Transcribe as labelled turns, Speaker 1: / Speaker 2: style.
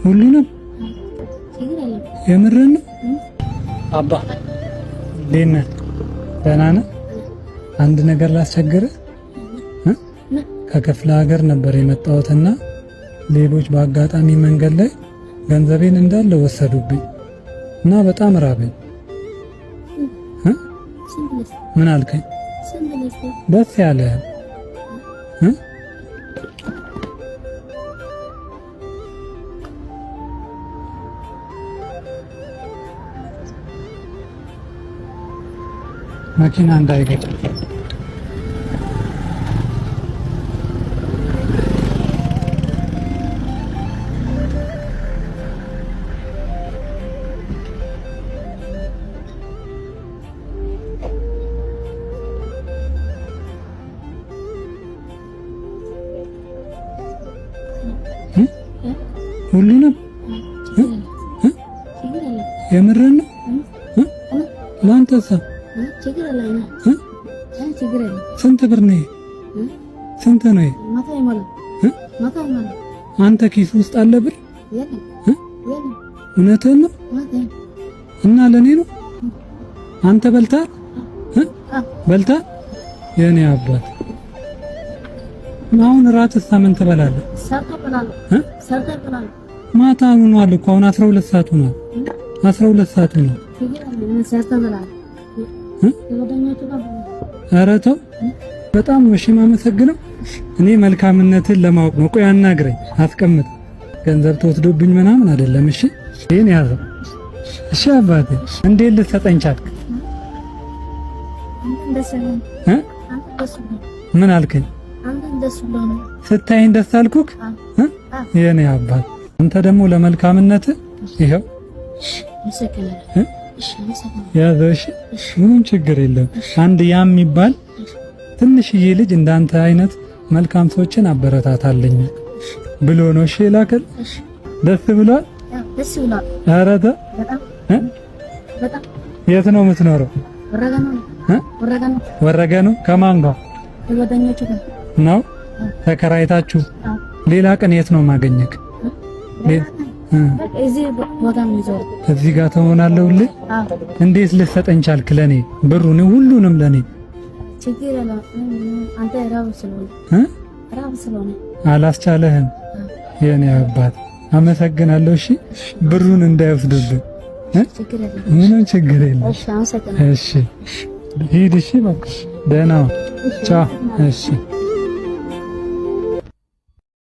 Speaker 1: ሁሉንም የምርን ነው አባ ዴነ ደህና ነህ? አንድ ነገር ላስቸግርህ ከክፍለ ሀገር ነበር የመጣሁትና ሌሎች በአጋጣሚ መንገድ ላይ ገንዘቤን እንዳለ ወሰዱብኝ እና በጣም ራበኝ። ምን አልከኝ? ደስ ያለ መኪና እንዳይገጭ ሁሉንም የምርን ነው ላንተሳ ስንት ብር ነው? ስንት ነው? አንተ ኪስ ውስጥ አለ ብር? እውነትህን ነው? እና ለኔ ነው? አንተ በልተሃል? በልተሃል? የኔ አባት አሁን እራትስ ምን ትበላለህ? ማታ ሆኗል እኮ አሁን 12 ሰዓት ሆኗል። 12 ሰዓት ነው። ኧረ ተው በጣም እሺ የማመሰግነው እኔ መልካምነትን ለማወቅ ነው። ቆይ አናግረኝ፣ አስቀምጥ። ገንዘብ ተወስዶብኝ ምናምን አይደለም። እሺ ይሄን ያዘው። እሺ አባቴ እንዴት ልትሰጠኝ ቻልክ? ምን አልከኝ? ስታይኝ ደስ አልኩክ? የኔ አባት አንተ ደግሞ ለመልካምነት ይሄው ያዘው። እሺ ምንም ችግር የለም። አንድ ያም የሚባል ትንሽዬ ልጅ እንዳንተ አይነት መልካም ሰዎችን አበረታታለኝ ብሎ ነው። እሺ ላከል። ደስ ብሏል? ኧረ ተው። የት ነው የምትኖረው? ወረገ ነው። ከማን ጋር ነው ተከራይታችሁ? ሌላ ቀን የት ነው ማገኘክ? እዚህ ጋር ትሆናለህ። እንዴት ልትሰጠኝ ቻልክ? ለኔ ብሩን ሁሉንም ለኔ አላስቻለህም? የኔ አባት አመሰግናለሁ። እሺ ብሩን እንዳይወስዱብህ። ምንም ችግር የለም። እሺ ሂድ። እሺ በቃ ደህና ቻው። እሺ